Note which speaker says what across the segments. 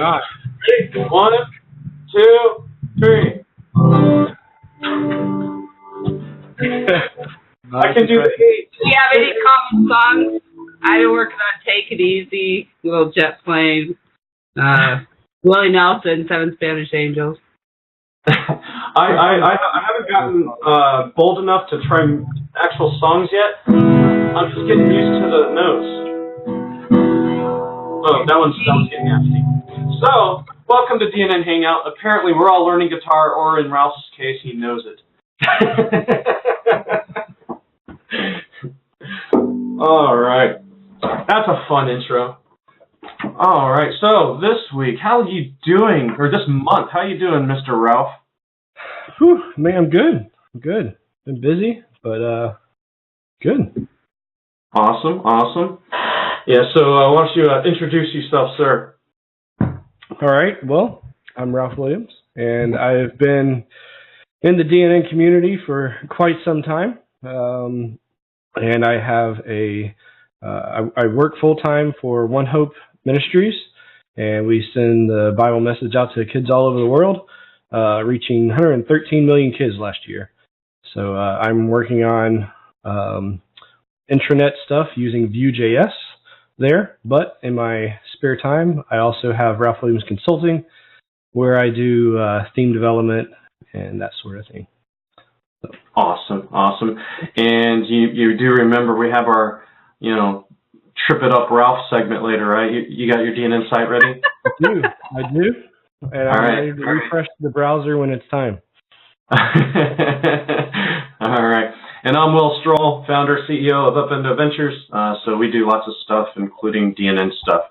Speaker 1: God. Ready? 1, 2, 3. I can do the 8.
Speaker 2: Do you have any common songs? I've been working on Take It Easy, Little Jet Plane, Willie Nelson, Seven Spanish Angels.
Speaker 1: I haven't gotten bold enough to try actual songs yet. I'm just getting used to the notes. Oh, that one's getting nasty. So, welcome to DNN Hangout. Apparently, we're all learning guitar, or in Ralph's case, he knows it. All right. That's a fun intro. All right. So, this week, how are you doing? Or this month, how are you doing, Mr. Ralph?
Speaker 3: Whew, man, I'm good. I'm good. Been busy, but good.
Speaker 1: Awesome. Yeah, so why don't you introduce yourself, sir?
Speaker 3: All right. Well, I'm Ralph Williams, and I've been in the DNN community for quite some time. And I have I work full-time for One Hope Ministries, and we send the Bible message out to kids all over the world, reaching 113 million kids last year. So I'm working on intranet stuff using Vue.js there, but in my spare time, I also have Ralph Williams Consulting, where I do theme development and that sort of thing. So.
Speaker 1: Awesome. And you do remember we have our, Trip It Up Ralph segment later, right? You got your DNN site ready?
Speaker 3: I do. And I'm ready to refresh the browser when it's time.
Speaker 1: All right. And I'm Will Strohl, founder, CEO of Upendo Ventures. So we do lots of stuff, including DNN stuff.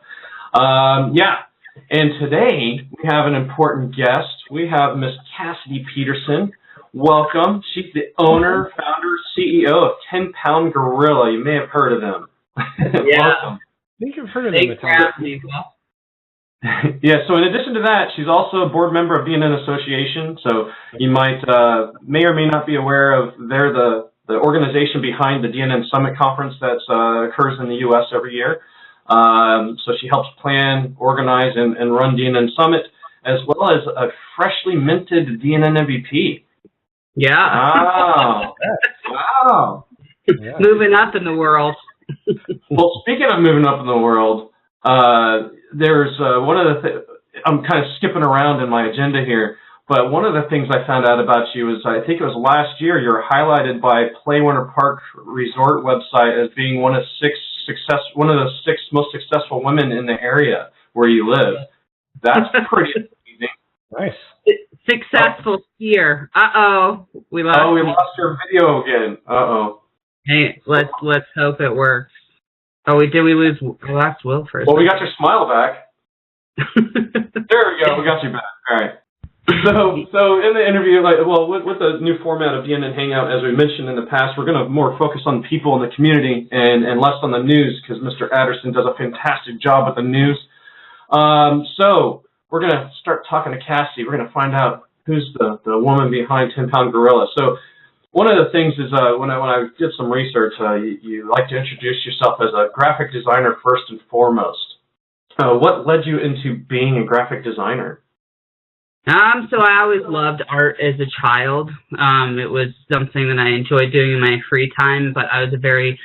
Speaker 1: And today we have an important guest. We have Miss Cassidi Peterson. Welcome. She's the owner, founder, CEO of 10 Pound Gorilla. You may have heard of them.
Speaker 2: Yeah.
Speaker 1: Welcome.
Speaker 3: I think I've heard of them.
Speaker 1: Yeah, so in addition to that, she's also a board member of DNN Association. So you may or may not be aware of they're the organization behind the DNN Summit conference that occurs in the U.S. every year. So she helps plan, organize, and run DNN Summit, as well as a freshly minted DNN MVP.
Speaker 2: Yeah.
Speaker 1: Wow.
Speaker 3: Yeah.
Speaker 2: Moving up in the world.
Speaker 1: Well, speaking of moving up in the world, there's one of the I'm kind of skipping around in my agenda here, but one of the things I found out about you is I think it was last year you were highlighted by Play Winter Park Resort website as being one of the six most successful women in the area where you live. That's pretty amazing.
Speaker 3: Nice.
Speaker 2: Successful skier. We lost.
Speaker 1: Oh, we lost your video again.
Speaker 2: Hey, let's hope it works. Oh, we lose? We lost Will first.
Speaker 1: Well, we got your smile back. There we go. We got you back. All right. So in the interview, with the new format of DNN Hangout, as we mentioned in the past, we're going to more focus on people in the community and less on the news, because Mr. Adderson does a fantastic job with the news. So we're going to start talking to Cassie. We're going to find out who's the woman behind 10 Pound Gorilla. So one of the things is when I did some research, you like to introduce yourself as a graphic designer first and foremost. What led you into being a graphic designer?
Speaker 2: So I always loved art as a child. It was something that I enjoyed doing in my free time, but I was very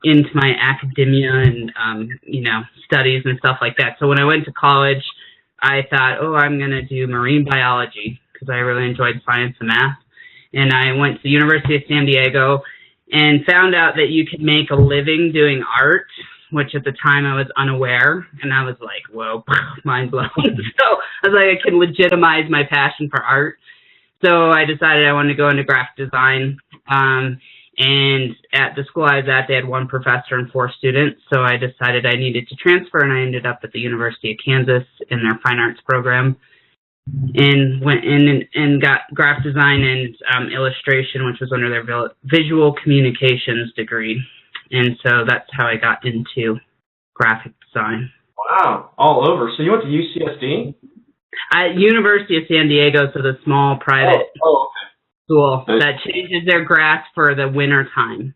Speaker 2: into my academia and, studies and stuff like that. So when I went to college, I thought, I'm going to do marine biology because I really enjoyed science and math. And I went to the University of San Diego and found out that you could make a living doing art, which at the time I was unaware. And I was like, whoa, mind blown. So I was like, I can legitimize my passion for art. So I decided I wanted to go into graphic design. And at the school I was at, they had one professor and 4 students. So I decided I needed to transfer, and I ended up at the University of Kansas in their fine arts program. And went in and got graphic design and illustration, which was under their visual communications degree. And so that's how I got into graphic design.
Speaker 1: Wow, all over. So you went to UCSD?
Speaker 2: University of San Diego, so the small private school that changes their grass for the winter time.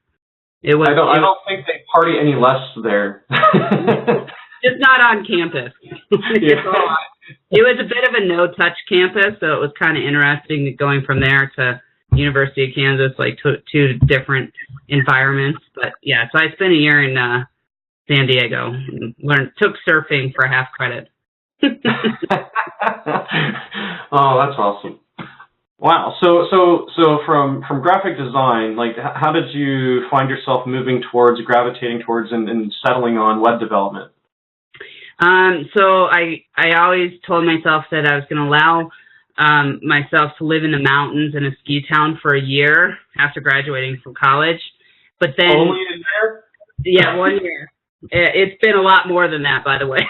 Speaker 2: I
Speaker 1: don't think they party any less there.
Speaker 2: Just not on campus. It was a bit of a no-touch campus, so it was kind of interesting going from there to University of Kansas, like two different environments. But yeah, so I spent a year in San Diego and took surfing for half credit.
Speaker 1: Oh, that's awesome. Wow. So from graphic design, like how did you find yourself gravitating towards and settling on web development?
Speaker 2: So I always told myself that I was going to allow myself to live in the mountains in a ski town for a year after graduating from college. But then
Speaker 1: only a year?
Speaker 2: Yeah, 1 year. It's been a lot more than that, by the way.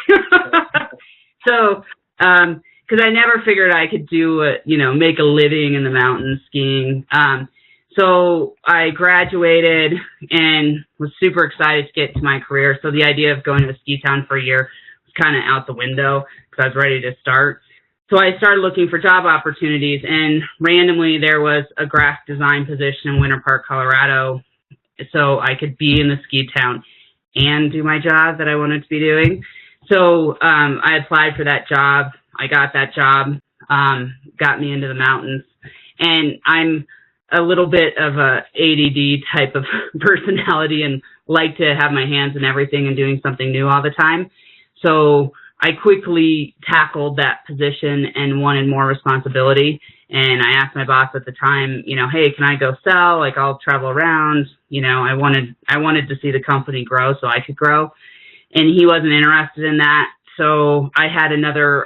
Speaker 2: So, because I never figured I could make a living in the mountains skiing. So I graduated and was super excited to get to my career. So the idea of going to a ski town for a year was kind of out the window because I was ready to start. So I started looking for job opportunities, and randomly there was a graphic design position in Winter Park, Colorado, so I could be in the ski town and do my job that I wanted to be doing. So I applied for that job. I got that job, got me into the mountains. And I'm a little bit of a ADD type of personality and like to have my hands in everything and doing something new all the time. So I quickly tackled that position and wanted more responsibility. And I asked my boss at the time, hey, can I go sell? Like, I'll travel around. I wanted to see the company grow so I could grow. And he wasn't interested in that. So I had another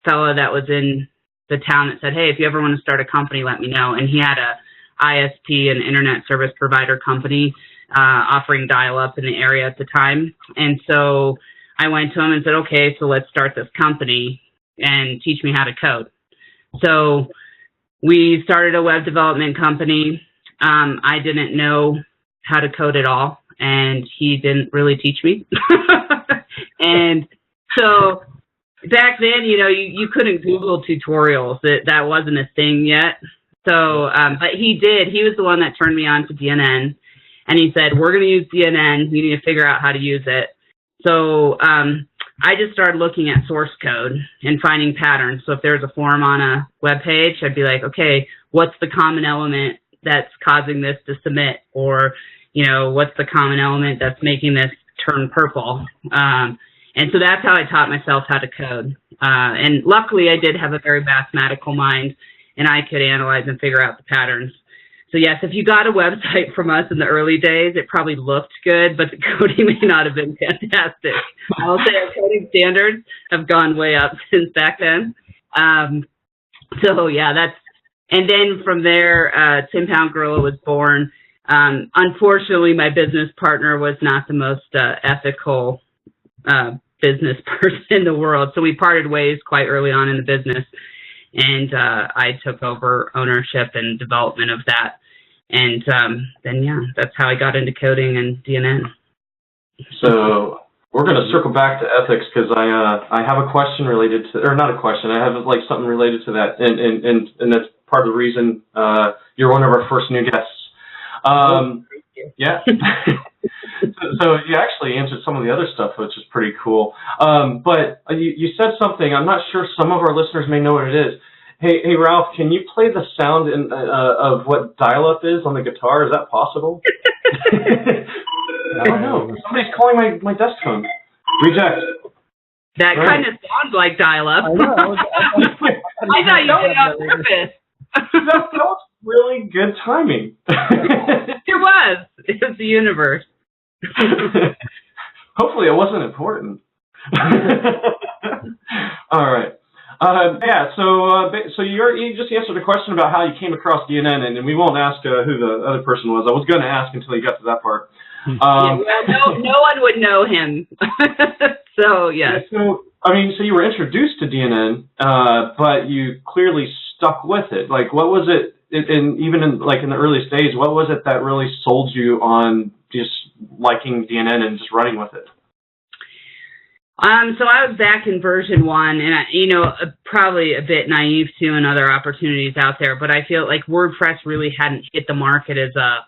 Speaker 2: fella that was in the town that said, hey, if you ever want to start a company, let me know. And he had a ISP, an internet service provider company, offering dial-up in the area at the time. And so I went to him and said, okay, so let's start this company and teach me how to code. So we started a web development company. I didn't know how to code at all, and he didn't really teach me. And so back then, you couldn't Google tutorials. That wasn't a thing yet. So, but he did. He was the one that turned me on to DNN, and he said, we're going to use DNN. You need to figure out how to use it. So I just started looking at source code and finding patterns. So if there's a form on a web page, I'd be like, okay, what's the common element that's causing this to submit? Or, what's the common element that's making this turn purple? And so that's how I taught myself how to code. And luckily, I did have a very mathematical mind, and I could analyze and figure out the patterns. So yes, if you got a website from us in the early days, it probably looked good, but the coding may not have been fantastic. I will say our coding standards have gone way up since back then. So yeah, and then from there, 10 Pound Gorilla was born. Unfortunately, my business partner was not the most ethical business person in the world, so we parted ways quite early on in the business. And I took over ownership and development of that. And then, yeah, that's how I got into coding and DNN.
Speaker 1: So we're going to circle back to ethics because I have a question related to, or not a question, I have something related to that. And that's part of the reason you're one of our first new guests. Yeah. So you actually answered some of the other stuff, which is pretty cool. But you said something, I'm not sure some of our listeners may know what it is. Hey, Ralph, can you play the sound of what dial-up is on the guitar? Is that possible? Oh, no. Somebody's calling my desk phone. Reject.
Speaker 2: That kind of sounds like dial-up. I know. I thought you did it on purpose.
Speaker 1: That was really good timing.
Speaker 2: It was. It was the universe.
Speaker 1: Hopefully it wasn't important. All right. Yeah, so you just answered a question about how you came across DNN, and we won't ask who the other person was. I was going to ask until you got to that part.
Speaker 2: Well, no one would know him. So, yes.
Speaker 1: So you were introduced to DNN, but you clearly stuck with it. Like, what was it, even in the earliest days, what was it that really sold you on just liking DNN and just running with it?
Speaker 2: So I was back in version 1, and probably a bit naive too, and other opportunities out there. But I feel like WordPress really hadn't hit the market as a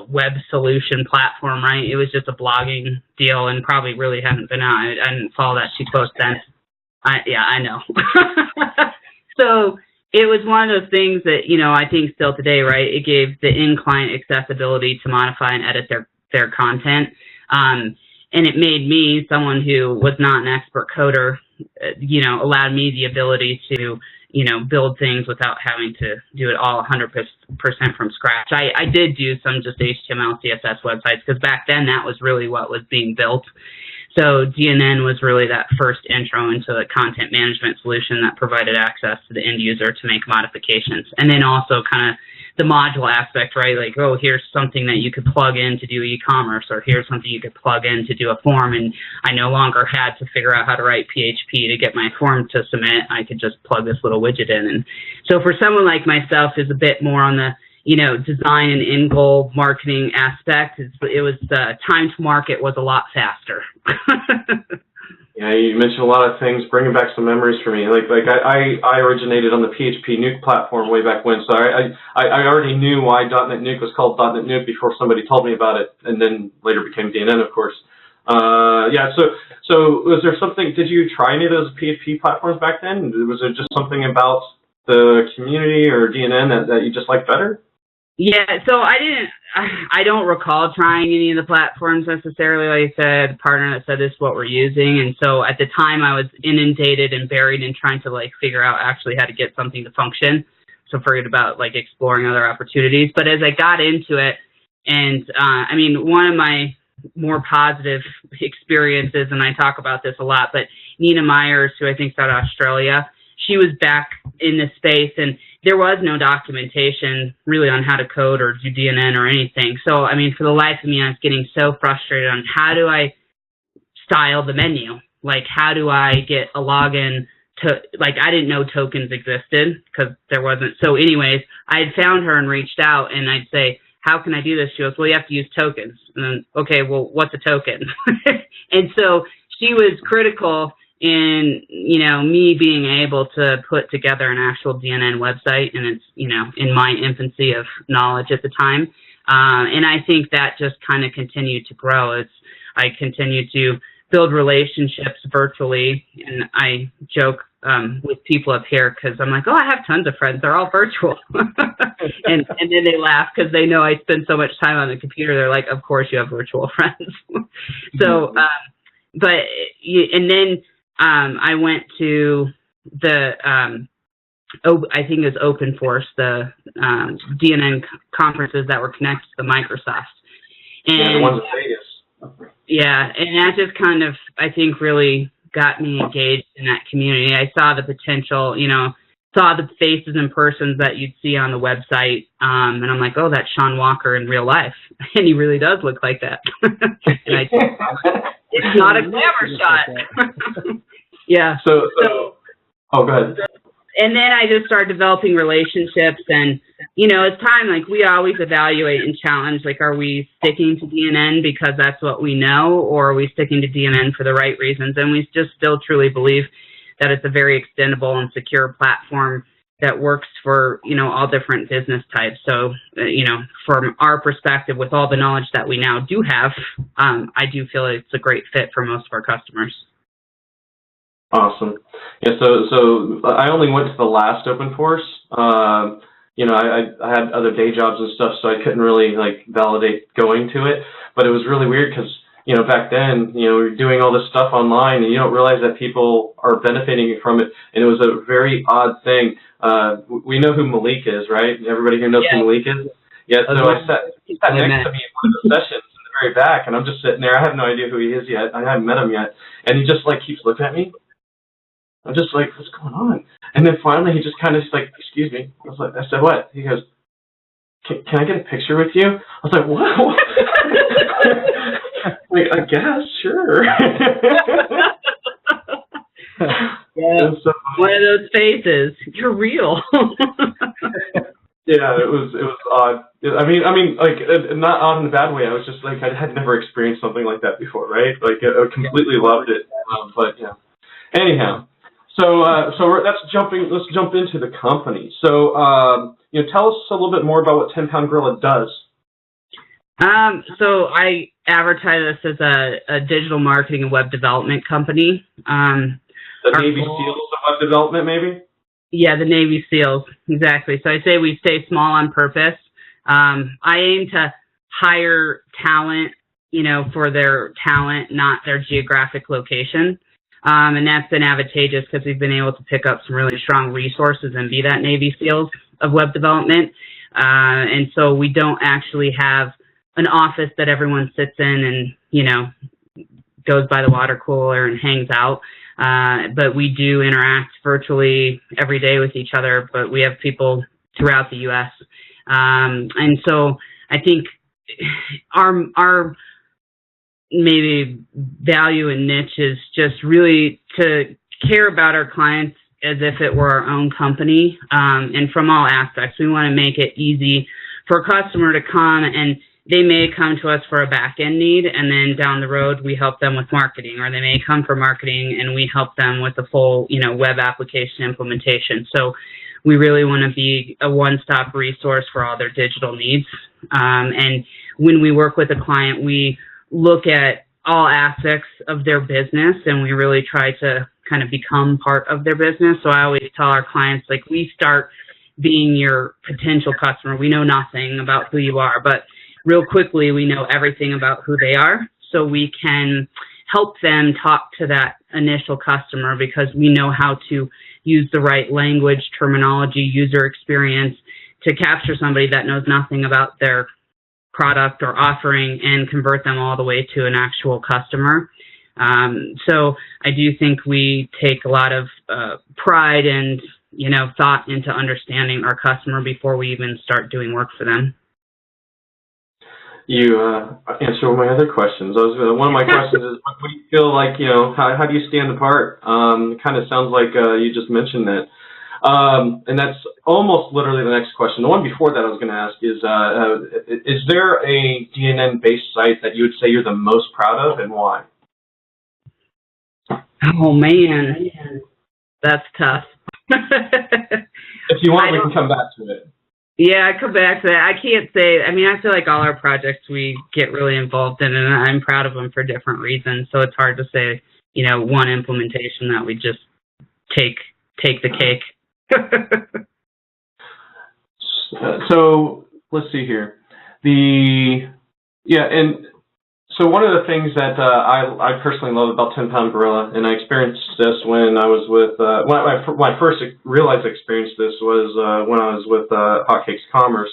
Speaker 2: web solution platform, right? It was just a blogging deal and probably really hadn't been out. I didn't follow that too close then. I know. So it was one of those things that, I think still today, right, it gave the in-client accessibility to modify and edit their content. And it made me, someone who was not an expert coder, allowed me the ability to, build things without having to do it all 100% from scratch. I did do some just HTML, CSS websites, because back then that was really what was being built. So DNN was really that first intro into the content management solution that provided access to the end user to make modifications. And then also kind of the module aspect, right? Like, oh, here's something that you could plug in to do e-commerce, or here's something you could plug in to do a form. And I no longer had to figure out how to write PHP to get my form to submit. I could just plug this little widget in. And so for someone like myself who's a bit more on the, design and in-goal marketing aspect, it was time to market was a lot faster.
Speaker 1: Yeah, you mentioned a lot of things, bringing back some memories for me. Like I originated on the PHP Nuke platform way back when, so I already knew why .NET Nuke was called .NET Nuke before somebody told me about it, and then later became DNN, of course. So was there something? Did you try any of those PHP platforms back then? Was there just something about the community or DNN that you just liked better?
Speaker 2: Yeah, so I don't recall trying any of the platforms necessarily. Like I said, the partner that said this is what we're using. And so at the time I was inundated and buried in trying to figure out actually how to get something to function. So forget about exploring other opportunities. But as I got into it, and one of my more positive experiences, and I talk about this a lot, but Nina Myers, who I think is out of Australia, she was back in this space, and there was no documentation really on how to code or do DNN or anything. So, for the life of me, I was getting so frustrated on how do I style the menu? How do I get a login to, I didn't know tokens existed because there wasn't. So anyways, I had found her and reached out, and I'd say, how can I do this? She goes, well, you have to use tokens. And then, okay, well, what's a token? And so she was critical in, me being able to put together an actual DNN website, and it's, in my infancy of knowledge at the time. And I think that just kind of continued to grow as I continued to build relationships virtually. And I joke with people up here because I'm like, oh, I have tons of friends. They're all virtual. and then they laugh because they know I spend so much time on the computer. They're like, of course you have virtual friends. So, and then I went to the, I think it was Open Force, the DNN conferences that were connected to the Microsoft. And,
Speaker 1: the ones in Vegas.
Speaker 2: Yeah, and that just kind of, I think, really got me engaged in that community. I saw the potential, saw the faces and persons that you'd see on the website, and I'm like, oh, that's Sean Walker in real life. And he really does look like that. And it's not a glamour shot. Yeah. So,
Speaker 1: oh, go ahead.
Speaker 2: And then I just started developing relationships, and, it's time, we always evaluate and challenge, are we sticking to DNN because that's what we know, or are we sticking to DNN for the right reasons? And we just still truly believe that it's a very extendable and secure platform that works for, all different business types. So, from our perspective, with all the knowledge that we now do have, I do feel it's a great fit for most of our customers.
Speaker 1: Awesome. Yeah, so I only went to the last Open Force. I had other day jobs and stuff, so I couldn't really validate going to it. But it was really weird because back then we were doing all this stuff online, and you don't realize that people are benefiting from it. And it was a very odd thing. We know who Malik is, right? Everybody here knows who Malik is. Yeah. So he sat next to me in one of the sessions in the very back, and I'm just sitting there. I have no idea who he is yet. I haven't met him yet, and he just keeps looking at me. I'm just like, what's going on? And then finally, he just kind of excuse me. I said, what? He goes, can I get a picture with you? I was like, what? I guess, sure.
Speaker 2: Yeah, so, one of those faces. You're real.
Speaker 1: Yeah, it was odd. Not odd in a bad way. I was just I had never experienced something like that before, right? I completely loved it. But yeah. Anyhow. So let's jump into the company. So, tell us a little bit more about what 10 Pound Gorilla does.
Speaker 2: So I advertise this as a digital marketing and web development company.
Speaker 1: The Navy SEALs of web development, maybe?
Speaker 2: Yeah, the Navy SEALs, exactly. So I say we stay small on purpose. I aim to hire talent, for their talent, not their geographic location. And that's been advantageous because we've been able to pick up some really strong resources and be that Navy SEALs of web development. And so we don't actually have an office that everyone sits in and, goes by the water cooler and hangs out. But we do interact virtually every day with each other, but we have people throughout the U.S. And so I think our maybe value and niche is just really to care about our clients as if it were our own company, and from all aspects. We want to make it easy for a customer to come, and they may come to us for a back-end need, and then down the road we help them with marketing, or they may come for marketing and we help them with the full, web application implementation. So we really want to be a one-stop resource for all their digital needs. And when we work with a client, we look at all aspects of their business, and we really try to kind of become part of their business. So I always tell our clients, we start being your potential customer. We know nothing about who you are, but real quickly we know everything about who they are, so we can help them talk to that initial customer because we know how to use the right language, terminology, user experience to capture somebody that knows nothing about their product or offering and convert them all the way to an actual customer. So I do think we take a lot of pride and thought into understanding our customer before we even start doing work for them.
Speaker 1: You answered one of my other questions. One of my questions is, what do you feel like, how do you stand apart? It kind of sounds like you just mentioned that. And that's almost literally the next question. The one before that I was going to ask is there a DNN-based site that you would say you're the most proud of, and why?
Speaker 2: Oh, man. That's tough.
Speaker 1: If you want, we can come back to it.
Speaker 2: Yeah, I come back to that. I can't say, I feel like all our projects we get really involved in, and I'm proud of them for different reasons. So it's hard to say, one implementation that we just take the cake.
Speaker 1: So let's see here. So one of the things that I personally love about 10 Pound Gorilla, and I experienced this when I was with, when I first realized I experienced this was when I was with Hotcakes Commerce,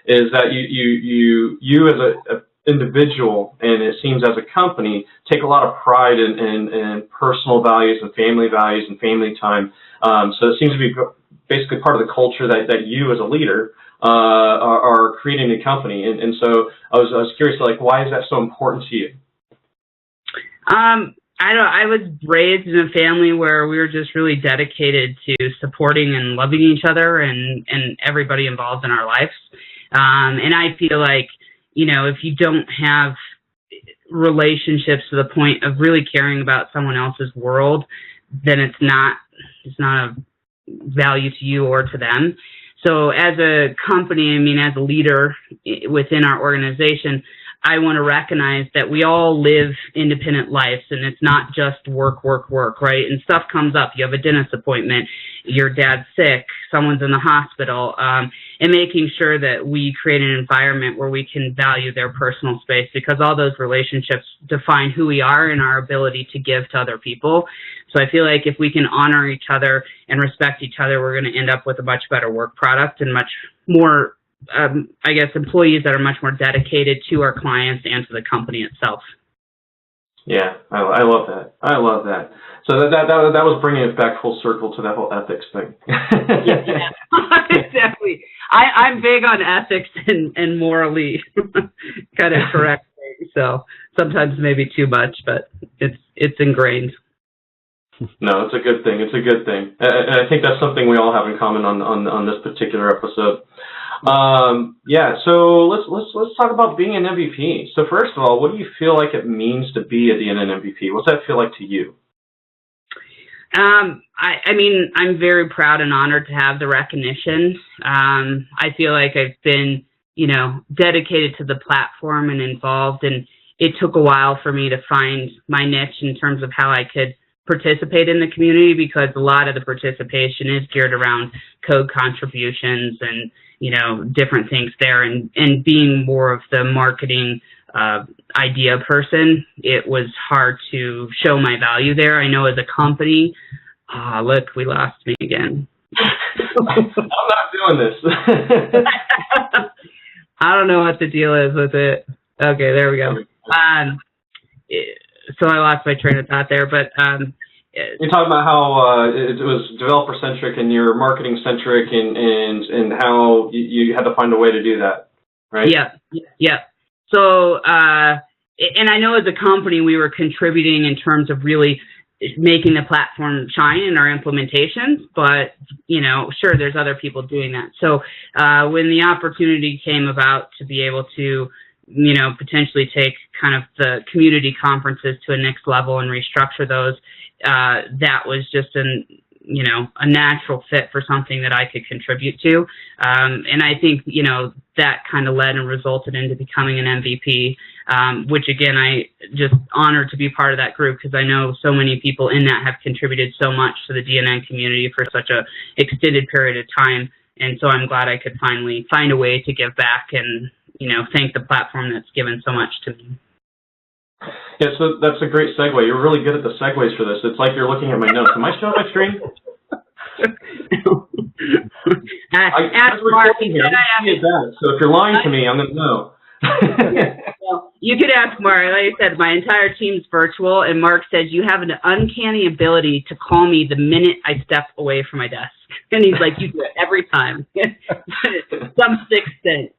Speaker 1: is that you as an individual, and it seems as a company, take a lot of pride in personal values and family time. So it seems to be basically part of the culture that you as a leader are creating a company, and so I was curious, why is that so important to you?
Speaker 2: I was raised in a family where we were just really dedicated to supporting and loving each other and everybody involved in our lives. And I feel like, if you don't have relationships to the point of really caring about someone else's world, then it's not a value to you or to them. So as a company, as a leader within our organization, I want to recognize that we all live independent lives, and it's not just work, right? And stuff comes up. You have a dentist appointment, your dad's sick, someone's in the hospital, and making sure that we create an environment where we can value their personal space, because all those relationships define who we are and our ability to give to other people. So I feel like if we can honor each other and respect each other, we're going to end up with a much better work product and much more employees that are much more dedicated to our clients and to the company itself. Yeah,
Speaker 1: I love that. So that was bringing it back full circle to that whole ethics thing.
Speaker 2: Yeah. Exactly. I'm big on ethics and morally kind of correct. So sometimes maybe too much, but it's ingrained.
Speaker 1: No, it's a good thing. And I think that's something we all have in common on this particular episode. So let's talk about being an MVP. So first of all, what do you feel like it means to be a DNN MVP? What's that feel like to you? I'm very proud and honored to have the recognition. I feel like I've been,
Speaker 2: dedicated to the platform and involved. And it took a while for me to find my niche in terms of how I could participate in the community, because a lot of the participation is geared around code contributions and, different things there. And being more of the marketing idea person, it was hard to show my value there. I know as a company, look, we lost me again.
Speaker 1: I'm not doing this.
Speaker 2: I don't know what the deal is with it. Okay, there we go. So I lost my train of thought there, but
Speaker 1: you're talking about how it was developer-centric and you're marketing-centric and how you had to find a way to do that, right?
Speaker 2: Yeah. So, and I know as a company we were contributing in terms of really making the platform shine in our implementations, but, sure, there's other people doing that. So when the opportunity came about to be able to, potentially take kind of the community conferences to a next level and restructure those, that was just a natural fit for something that I could contribute to. And I think, that kind of led and resulted into becoming an MVP, which again, I just honored to be part of that group, because I know so many people in that have contributed so much to the DNN community for such a extended period of time. And so I'm glad I could finally find a way to give back and, thank the platform that's given so much to me.
Speaker 1: Yeah, so that's a great segue. You're really good at the segues for this. It's like you're looking at my notes. Am I showing my screen?
Speaker 2: Ask Mark.
Speaker 1: So if you're lying to me, I'm going to know.
Speaker 2: Well, you could ask Mark. Like I said, my entire team's virtual, and Mark says you have an uncanny ability to call me the minute I step away from my desk. And he's like, you do it every time. Some sixth sense.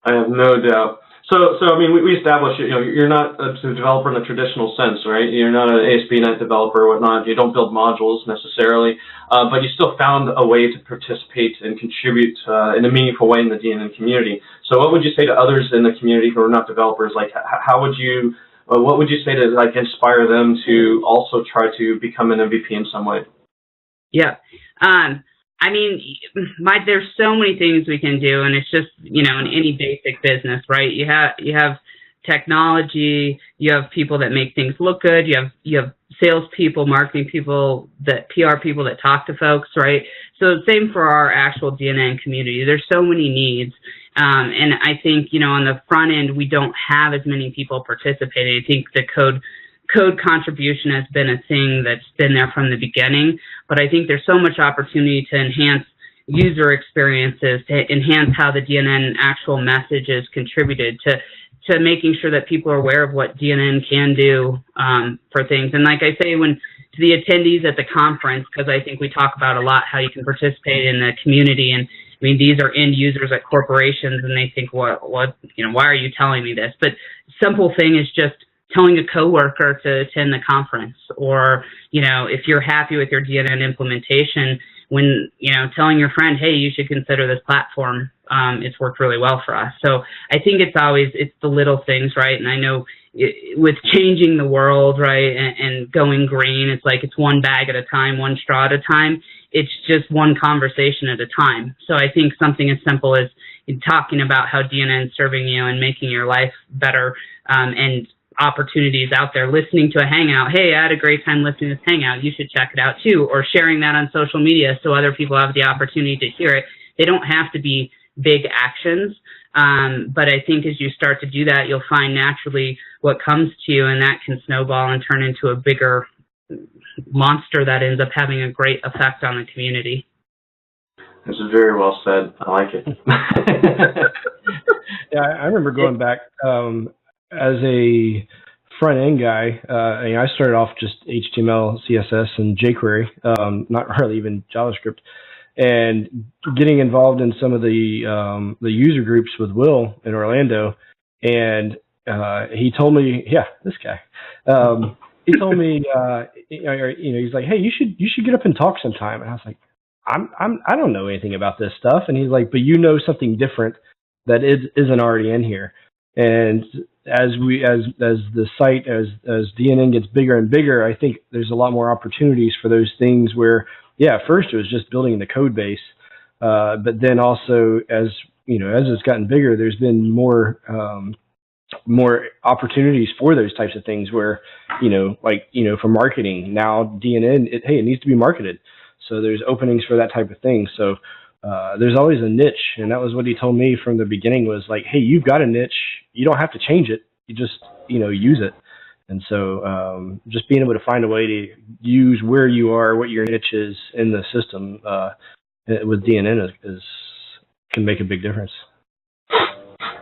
Speaker 1: I have no doubt. So I mean, we established, you're not a developer in the traditional sense, right? You're not an ASP.NET developer or whatnot. You don't build modules necessarily, but you still found a way to participate and contribute in a meaningful way in the DNN community. So what would you say to others in the community who are not developers? Like, what would you say to inspire them to also try to become an MVP in some way?
Speaker 2: Yeah. I mean, there's so many things we can do, and it's just, in any basic business, right? You have technology, you have people that make things look good, you have salespeople, marketing people, PR people that talk to folks, right? So same for our actual DNN community. There's so many needs, and I think, on the front end, we don't have as many people participating. I think the code contribution has been a thing that's been there from the beginning, but I think there's so much opportunity to enhance user experiences, to enhance how the DNN actual message is contributed, to making sure that people are aware of what DNN can do for things. And like I say, to the attendees at the conference, because I think we talk about a lot how you can participate in the community, and I mean, these are end users at corporations, and they think, why are you telling me this? But simple thing is just telling a coworker to attend the conference, or, if you're happy with your DNN implementation, when, telling your friend, hey, you should consider this platform. It's worked really well for us. So I think it's the little things, right? And I know with changing the world, right, and going green, it's like it's one bag at a time, one straw at a time. It's just one conversation at a time. So I think something as simple as talking about how DNN is serving you and making your life better, and opportunities out there, listening to a Hangout. Hey, I had a great time listening to this Hangout. You should check it out too. Or sharing that on social media so other people have the opportunity to hear it. They don't have to be big actions. But I think as you start to do that, you'll find naturally what comes to you, and that can snowball and turn into a bigger monster that ends up having a great effect on the community.
Speaker 1: That's very well said. I like it.
Speaker 3: Yeah, I remember going back, as a front-end guy, I started off just HTML, CSS, and jQuery, not hardly even JavaScript, and getting involved in some of the user groups with Will in Orlando, and he told me, this guy, he told me, he's like, hey, you should get up and talk sometime, and I was like, I don't know anything about this stuff, and he's like, but you know something different that isn't already in here. And as the site, as DNN gets bigger and bigger, I think there's a lot more opportunities for those things where, first it was just building the code base, but then also as as it's gotten bigger, there's been more opportunities for those types of things where, for marketing. Now DNN, it needs to be marketed. So there's openings for that type of thing. So there's always a niche. And that was what he told me from the beginning was like, hey, you've got a niche. You don't have to change it. You just, use it. And so just being able to find a way to use where you are, what your niche is in the system with DNN can make a big difference.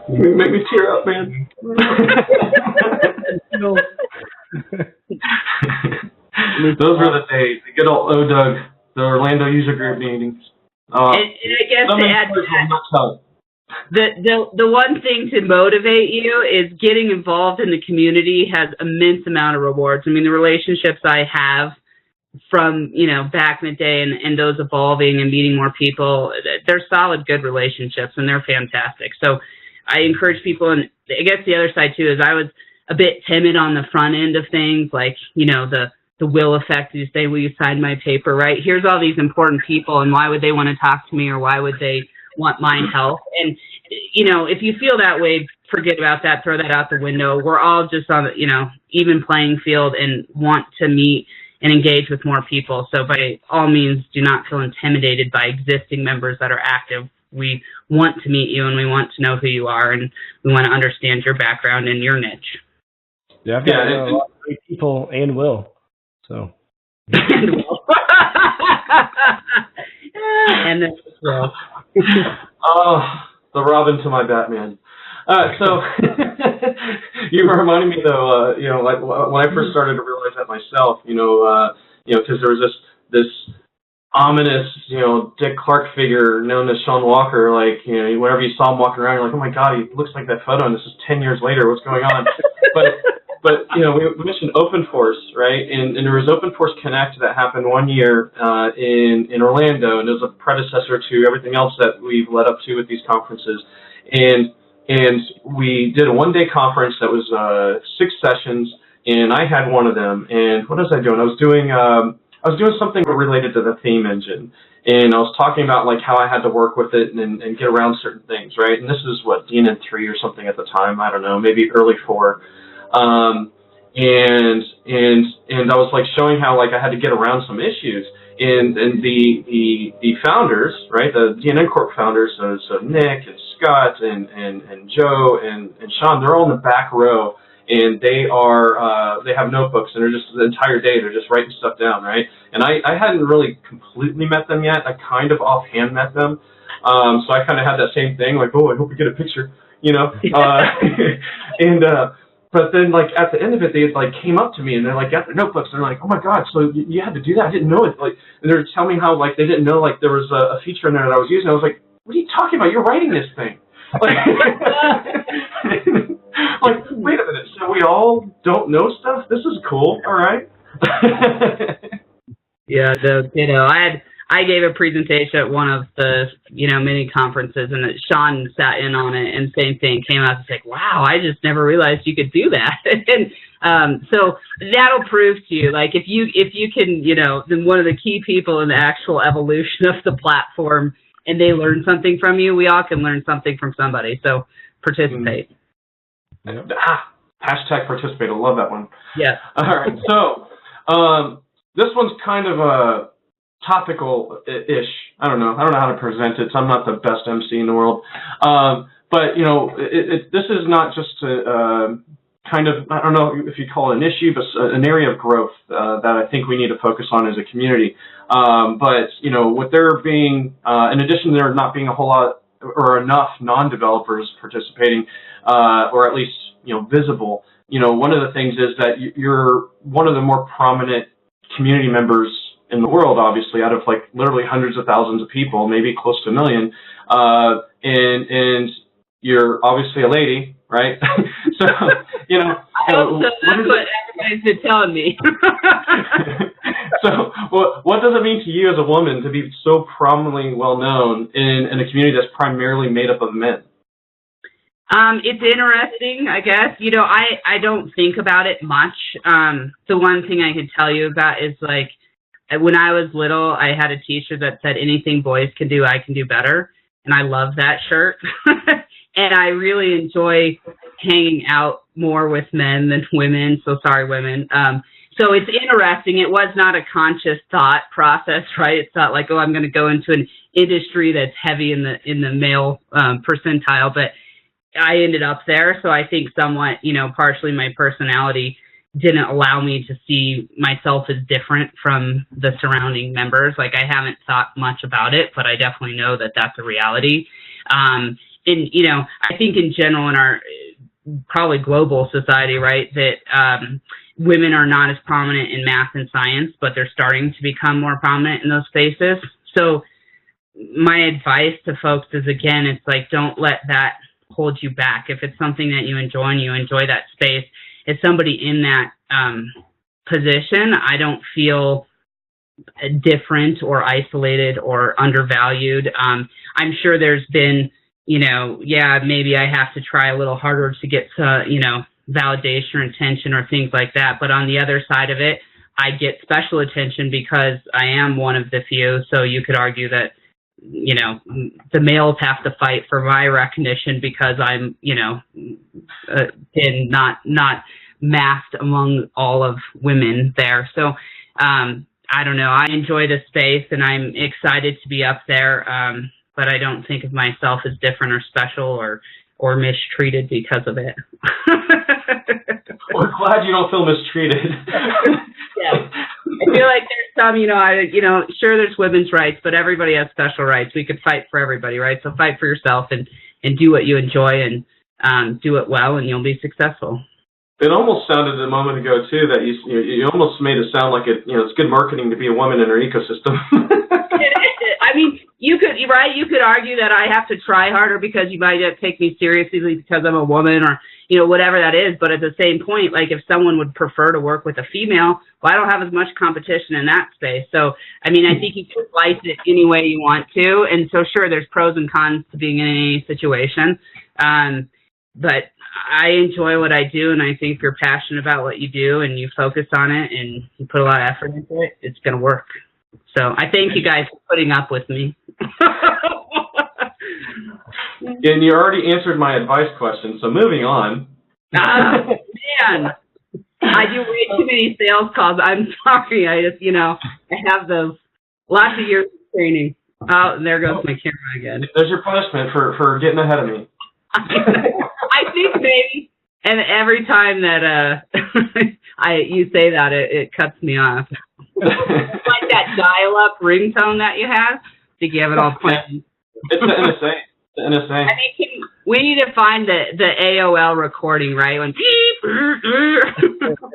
Speaker 1: You make me tear up, man. Those were the days. The good old ODUG, the Orlando User Group meetings.
Speaker 2: And I guess to add to that, the one thing to motivate you is getting involved in the community has immense amount of rewards. I mean, the relationships I have from, back in the day and those evolving and meeting more people, they're solid, good relationships, and they're fantastic. So I encourage people, and I guess the other side too is I was a bit timid on the front end of things, like, the will effect. You say, will you sign my paper, right? Here's all these important people, and why would they want to talk to me, or why would they want my help? And, if you feel that way, forget about that, throw that out the window. We're all just on the, even playing field and want to meet and engage with more people. So by all means, do not feel intimidated by existing members that are active. We want to meet you, and we want to know who you are, and we want to understand your background and your niche.
Speaker 3: Yeah, I've got a lot of great people and will. So.
Speaker 2: And then well.
Speaker 1: Oh, the Robin to my Batman. So you were reminding me though, like when I first started to realize that myself, because there was this ominous, Dick Clark figure known as Sean Walker. Like, whenever you saw him walking around, you're like, oh my God, he looks like that photo, and this is 10 years later. What's going on? But we mentioned Open Force, right? And there was Open Force Connect that happened one year in Orlando, and it was a predecessor to everything else that we've led up to with these conferences. And we did a one-day conference that was 6 sessions, and I had one of them. And what was I doing? I was doing something related to the theme engine, and I was talking about like how I had to work with it and get around certain things, right? And this is what, DNN 3 or something at the time, I don't know, maybe early 4. And I was like showing how like I had to get around some issues, and the founders, right, the DNN Corp founders, so Nick and Scott and Joe and Sean, they're all in the back row, and they have notebooks, and they're just the entire day they're just writing stuff down, right? And I hadn't really completely met them yet. I kind of offhand met them, so I kind of had that same thing, like, oh, I hope we get a picture, But then, like, at the end of it, they like came up to me and they're like, got their notebooks, and they're like, oh my God, so you had to do that? I didn't know it. Like, and they're telling me how like they didn't know like there was a feature in there that I was using. I was like, what are you talking about? You're writing this thing. Like, like, wait a minute. So we all don't know stuff? This is cool. All right.
Speaker 2: Yeah, I gave a presentation at one of the, mini conferences, and Sean sat in on it, and same thing, came out and said, wow, I just never realized you could do that. And so that'll prove to you, like, if you can, then one of the key people in the actual evolution of the platform, and they learn something from you, we all can learn something from somebody. So participate.
Speaker 1: Mm-hmm. Hashtag participate. I love that one.
Speaker 2: Yeah.
Speaker 1: All right. So this one's kind of a topical-ish. I don't know how to present it, so I'm not the best MC in the world. But, this is not just a kind of, I don't know if you call it an issue, but an area of growth that I think we need to focus on as a community. But, with there being, in addition to there not being a whole lot or enough non-developers participating, or at least, visible, one of the things is that you're one of the more prominent community members in the world, obviously, out of like literally hundreds of thousands of people, maybe close to 1 million, and you're obviously a lady, right? So,
Speaker 2: I hope so. That's what everybody's been telling me.
Speaker 1: So, what does it mean to you as a woman to be so prominently well known in a community that's primarily made up of men?
Speaker 2: It's interesting, I guess. I don't think about it much. The one thing I can tell you about is like, when I was little, I had a teacher that said, anything boys can do, I can do better. and I love that shirt. And I really enjoy hanging out more with men than women. So sorry, women. So it's interesting. It was not a conscious thought process, right? It's not like, oh, I'm going to go into an industry that's heavy in the male percentile, but I ended up there. So I think somewhat, partially my personality didn't allow me to see myself as different from the surrounding members. Like, I haven't thought much about it, but I definitely know that that's a reality. And, I think in general in our probably global society, right, that women are not as prominent in math and science, but they're starting to become more prominent in those spaces. So my advice to folks is, again, it's like, don't let that hold you back. If it's something that you enjoy and you enjoy that space, as somebody in that position, I don't feel different or isolated or undervalued. I'm sure there's been, maybe I have to try a little harder to get to, validation or attention or things like that. But on the other side of it, I get special attention because I am one of the few. So you could argue that, the males have to fight for my recognition because I'm, been not masked among all of women there. So, I don't know. I enjoy the space and I'm excited to be up there. But I don't think of myself as different or special or mistreated because of it.
Speaker 1: We're glad you don't feel mistreated.
Speaker 2: Yeah. I feel like there's some, sure there's women's rights, but everybody has special rights. We could fight for everybody, right? So fight for yourself and do what you enjoy and do it well, and you'll be successful.
Speaker 1: It almost sounded a moment ago too that you almost made it sound like it's good marketing to be a woman in our ecosystem.
Speaker 2: I mean, you could argue that I have to try harder because you might take me seriously because I'm a woman or, whatever that is. But at the same point, like, if someone would prefer to work with a female, well, I don't have as much competition in that space. So, I mean, I think you can slice it any way you want to. And so, sure, there's pros and cons to being in any situation. But I enjoy what I do, and I think if you're passionate about what you do and you focus on it and you put a lot of effort into it, it's going to work. So I thank you guys for putting up with me.
Speaker 1: And you already answered my advice question, so moving on.
Speaker 2: Man, I do way too many sales calls. I'm sorry. I just, I have those lots of years of training. Oh, and there goes my camera again.
Speaker 1: There's your punishment for getting ahead of me.
Speaker 2: I think maybe, and every time that you say that, it cuts me off. Like that dial-up ringtone that you have. I think you have it all planned.
Speaker 1: It's the NSA. The NSA.
Speaker 2: I mean, we need to find the AOL recording, right? When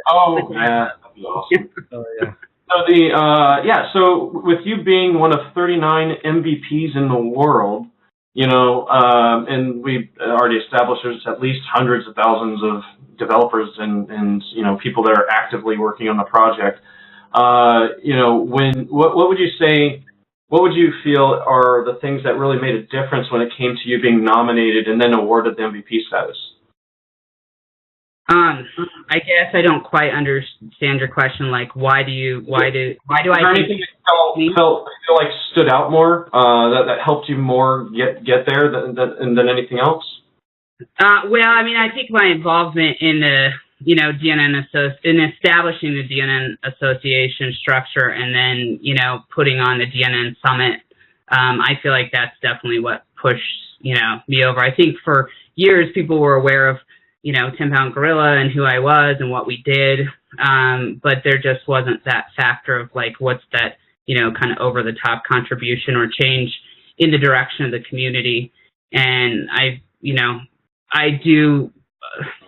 Speaker 1: oh yeah, that'd be awesome.
Speaker 3: Oh yeah.
Speaker 1: So so with you being one of 39 MVPs in the world, and we've already established there's at least hundreds of thousands of developers and people that are actively working on the project. What would you say? What would you feel are the things that really made a difference when it came to you being nominated and then awarded the MVP status?
Speaker 2: I guess I don't quite understand your question. Like, why do I?
Speaker 1: Is there anything that felt like stood out more that helped you more get there than anything else?
Speaker 2: Well, I mean, I think my involvement in the DNN in establishing the DNN association structure and then putting on the DNN Summit, I feel like that's definitely what pushed me over. I think for years people were aware of 10-Pound Gorilla and who I was and what we did, but there just wasn't that factor of like what's that kind of over the top contribution or change in the direction of the community. And I do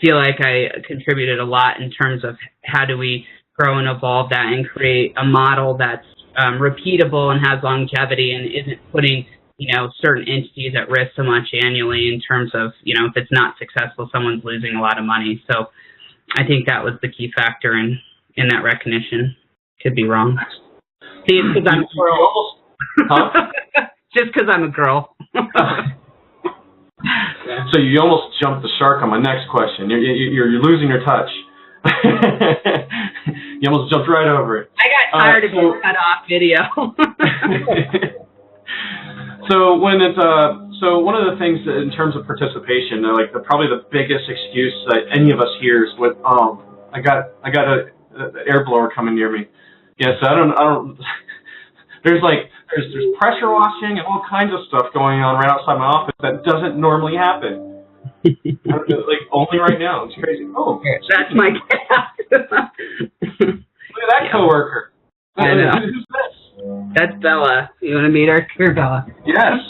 Speaker 2: feel like I contributed a lot in terms of how do we grow and evolve that and create a model that's repeatable and has longevity and isn't putting certain entities at risk so much annually in terms of if it's not successful, someone's losing a lot of money. So I think that was the key factor in that recognition. Could be wrong. See, it's because I'm a girl.
Speaker 1: Huh?
Speaker 2: Just because I'm a girl.
Speaker 1: So you almost jumped the shark on my next question. You're losing your touch. You almost jumped right over it.
Speaker 2: I got tired of your cut off video.
Speaker 1: So when it's So one of the things that in terms of participation, like probably the biggest excuse that any of us hears with, I got a air blower coming near me. Yeah, so I don't. There's pressure washing and all kinds of stuff going on right outside my office that doesn't normally happen. Like only right now. It's crazy. Oh,
Speaker 2: that's my cat.
Speaker 1: Look at that coworker.
Speaker 2: I know.
Speaker 1: Who's this?
Speaker 2: That's Bella. You want to meet her? Here, Bella.
Speaker 1: Yes.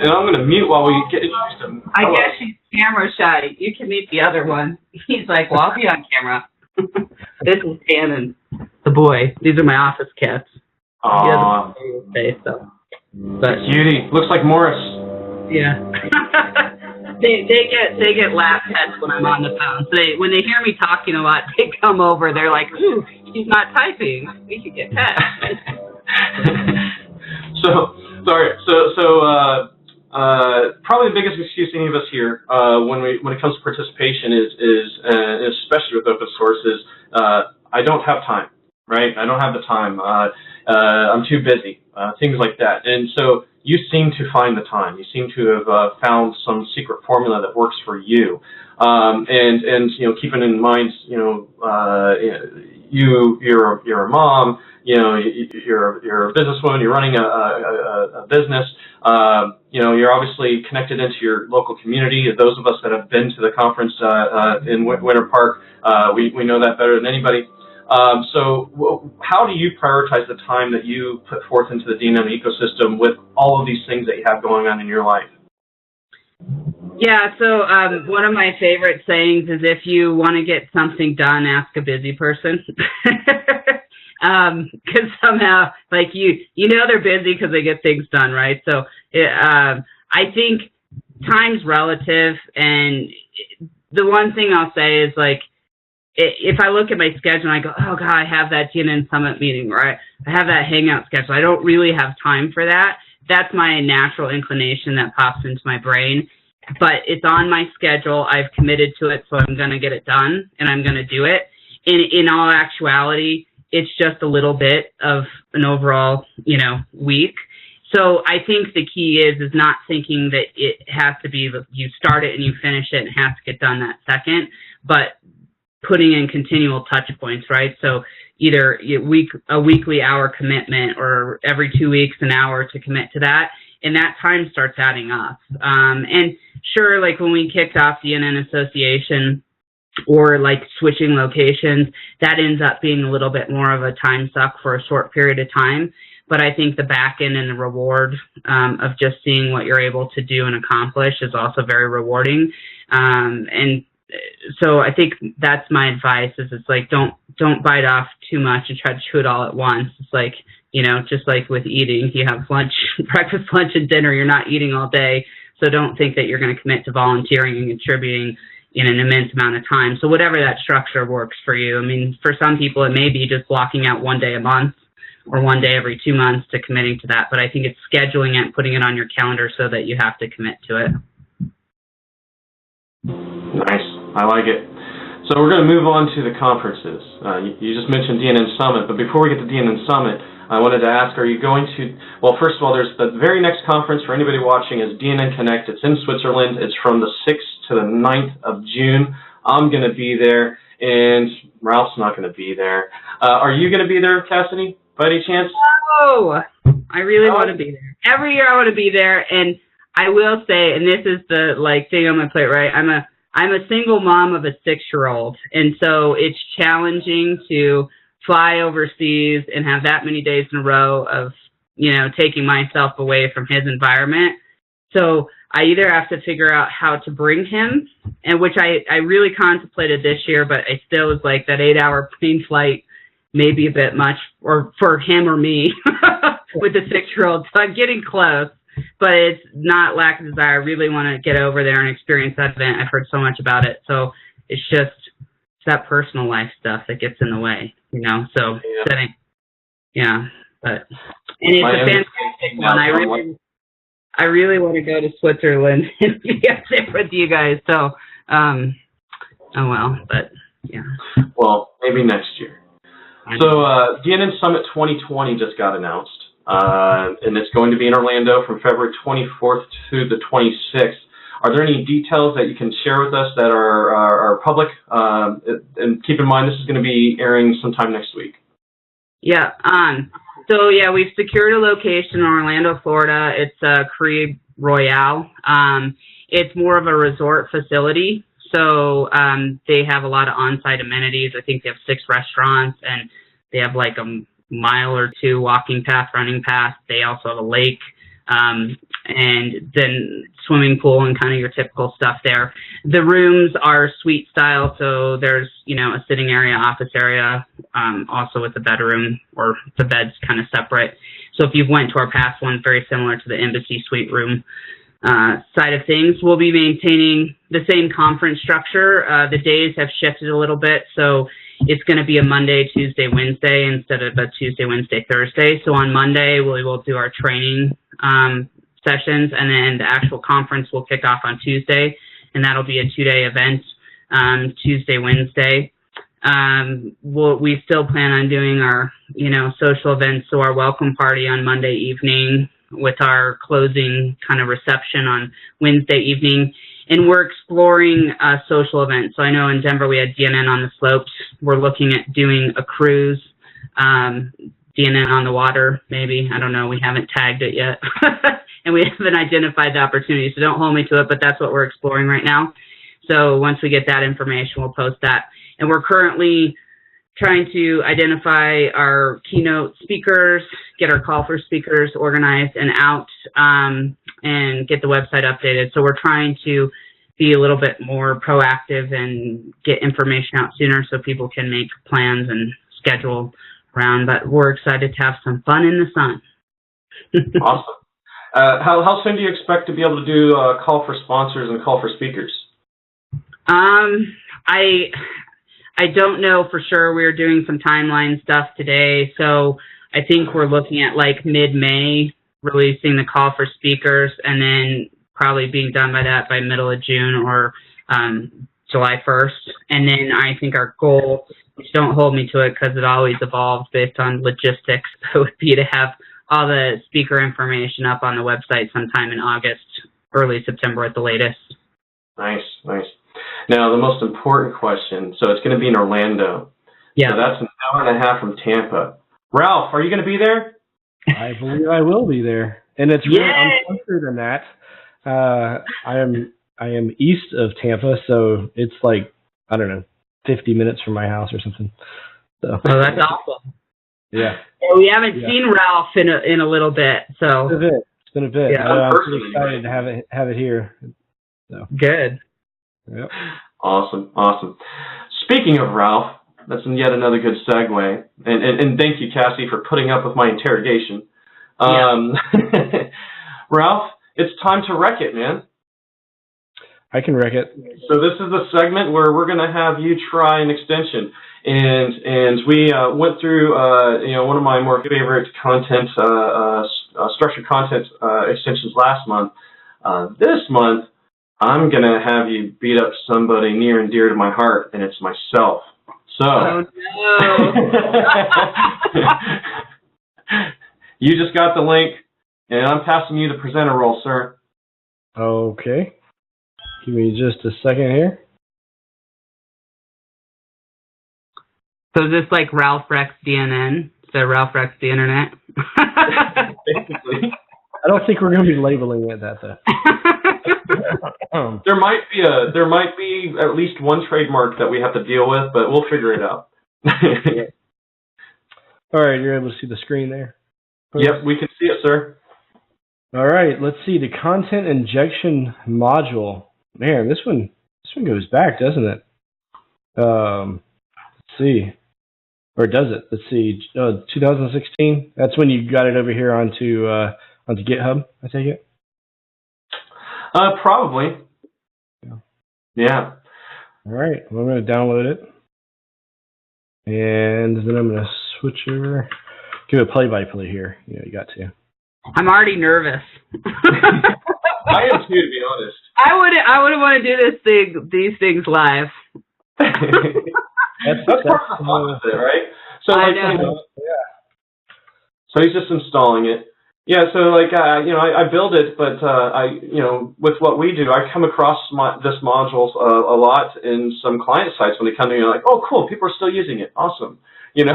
Speaker 1: And I'm going to mute while we get introduced to him.
Speaker 2: I guess she's camera shy. You can meet the other one. He's like, well, I'll be on camera. This is Cannon, the boy. These are my office cats.
Speaker 1: Aww.
Speaker 2: But
Speaker 1: cutie. Looks like Morris.
Speaker 2: Yeah. they get lap pets when I'm on the phone. So when they hear me talking a lot, they come over. They're like, ooh, she's not typing. We could get pets.
Speaker 1: Probably the biggest excuse any of us hear when it comes to participation is especially with open source is I don't have time, right? I don't have the time. I'm too busy, things like that. And so you seem to find the time. You seem to have found some secret formula that works for you. And keeping in mind, you're a mom. You're a businesswoman. You're running a business. You're obviously connected into your local community. Those of us that have been to the conference in Winter Park, we know that better than anybody. So how do you prioritize the time that you put forth into the DNN ecosystem with all of these things that you have going on in your life?
Speaker 2: Yeah, so one of my favorite sayings is if you want to get something done, ask a busy person. Because somehow, like, you know they're busy because they get things done, right? So I think time's relative, and the one thing I'll say is, like, if I look at my schedule and I go, oh, God, I have that DNN Summit meeting, or I have that Hangout schedule, I don't really have time for that. That's my natural inclination that pops into my brain. But it's on my schedule. I've committed to it, so I'm going to get it done, and I'm going to do it. In all actuality, it's just a little bit of an overall, week. So I think the key is not thinking that it has to be you start it and you finish it and it has to get done that second, but putting in continual touch points, right? So either a weekly hour commitment or every 2 weeks an hour to commit to that, and that time starts adding up. And sure, like when we kicked off the DNN Association or like switching locations, that ends up being a little bit more of a time suck for a short period of time. But I think the back end and the reward of just seeing what you're able to do and accomplish is also very rewarding. And so I think that's my advice is it's like, don't bite off too much and try to chew it all at once. It's like, just like with eating, you have lunch, breakfast, lunch, and dinner, you're not eating all day. So don't think that you're going to commit to volunteering and contributing in an immense amount of time. So whatever that structure works for you. I mean, for some people, it may be just blocking out one day a month or one day every 2 months to committing to that. But I think it's scheduling it, putting it on your calendar so that you have to commit to it.
Speaker 1: Nice. I like it. So we're going to move on to the conferences. You just mentioned DNN Summit, but before we get to DNN Summit, I wanted to ask, are you going to, well, first of all, there's the very next conference for anybody watching is DNN Connect. It's in Switzerland. It's from the 6th to the 9th of June. I'm going to be there, and Ralph's not going to be there. Are you going to be there, Cassidi, by any chance?
Speaker 2: No, I really want to be there. Every year I want to be there, and I will say, and this is the thing on my plate, right? I'm a single mom of a 6-year-old, and so it's challenging to fly overseas and have that many days in a row of, taking myself away from his environment. So I either have to figure out how to bring him, and which I really contemplated this year, but I still was like that 8-hour plane flight may be a bit much, or for him or me with the 6-year-old. So I'm getting close, but it's not lack of desire. I really want to get over there and experience that event. I've heard so much about it. So it's just that personal life stuff that gets in the way, so setting, but, and it's a fantastic one. I really want to go to Switzerland and be up there with you guys. So, Well,
Speaker 1: maybe next year. So DNN Summit 2020 just got announced. and it's going to be in Orlando from February 24th to the 26th. Are there any details that you can share with us that are public? And keep in mind, this is going to be airing sometime next week.
Speaker 2: Yeah. So yeah, we've secured a location in Orlando, Florida. It's Caribe Royale. It's more of a resort facility. So they have a lot of on-site amenities. I think they have 6 restaurants, and they have like a mile or 2 walking path, running path. They also have a lake, and then swimming pool and kind of your typical stuff there. The rooms are suite style, so there's, a sitting area, office area, also with the bedroom, or the bed's kind of separate. So if you've went to our past one, very similar to the embassy suite room side of things. We'll be maintaining the same conference structure. The days have shifted a little bit, so it's going to be a Monday, Tuesday, Wednesday instead of a Tuesday, Wednesday, Thursday. So on Monday, we will do our training sessions, and then the actual conference will kick off on Tuesday, and that'll be a 2-day event, Tuesday, Wednesday. We still plan on doing our, social events, so our welcome party on Monday evening with our closing kind of reception on Wednesday evening. And we're exploring social events. So I know in Denver we had DNN on the slopes. We're looking at doing a cruise, DNN on the water, maybe. I don't know. We haven't tagged it yet. And we haven't identified the opportunity, so don't hold me to it, but that's what we're exploring right now. So once we get that information, we'll post that. And we're currently trying to identify our keynote speakers, get our call for speakers organized and out, and get the website updated. So we're trying to be a little bit more proactive and get information out sooner so people can make plans and schedule around. But we're excited to have some fun in the sun.
Speaker 1: Awesome. How soon do you expect to be able to do a call for sponsors and call for speakers?
Speaker 2: I don't know for sure. We're doing some timeline stuff today, so I think we're looking at like mid-May releasing the call for speakers, and then probably being done by middle of June or July 1st. And then I think our goal, which don't hold me to it because it always evolves based on logistics, would be to have all the speaker information up on the website sometime in August, early September at the latest.
Speaker 1: Nice. Now, the most important question, so it's going to be in Orlando.
Speaker 2: Yeah.
Speaker 1: So that's an hour and a half from Tampa. Ralph, are you going to be there?
Speaker 3: I believe I will be there. And it's really, I'm closer than that. I am east of Tampa, so it's like, 50 minutes from my house or something. So.
Speaker 2: Oh, that's awesome.
Speaker 3: Yeah.
Speaker 2: Well, we haven't seen Ralph in a little bit, so.
Speaker 3: It's been a bit.
Speaker 2: Yeah.
Speaker 3: I'm pretty excited to have it here. So.
Speaker 2: Good.
Speaker 3: Yep.
Speaker 1: Awesome. Speaking of Ralph, that's yet another good segue. And thank you, Cassie, for putting up with my interrogation. Ralph, it's time to wreck it, man.
Speaker 3: I can wreck it.
Speaker 1: So this is the segment where we're going to have you try an extension. And we went through, one of my more favorite content, structured content extensions last month. This month, I'm going to have you beat up somebody near and dear to my heart, and it's myself. So,
Speaker 2: oh, no.
Speaker 1: You just got the link, and I'm passing you the presenter role, sir.
Speaker 3: Okay. Give me just a second here.
Speaker 2: So is this like Ralph Rex DNN? So Ralph Rex the Internet?
Speaker 1: Basically.
Speaker 3: I don't think we're going to be labeling it that, though.
Speaker 1: There might be at least one trademark that we have to deal with, but we'll figure it out.
Speaker 3: All right, you're able to see the screen there?
Speaker 1: Yep, we can see it, sir.
Speaker 3: All right, let's see the content injection module. Man, this one goes back, doesn't it? Let's see, or does it? Let's see, 2016. That's when you got it over here onto GitHub, I take it.
Speaker 1: Probably. Yeah.
Speaker 3: All right. Well, I'm going to download it. And then I'm going to switch over. Give it a play-by-play here. You got to.
Speaker 2: I'm already nervous.
Speaker 1: I am too, to be honest.
Speaker 2: I wouldn't want to do these things live.
Speaker 1: That's part of the fun of it, right? So,
Speaker 2: I know.
Speaker 1: So he's just installing it. Yeah, so like, I build it, but with what we do, I come across this module a lot in some client sites when they come in, like, oh, cool, people are still using it. Awesome.
Speaker 3: Yeah,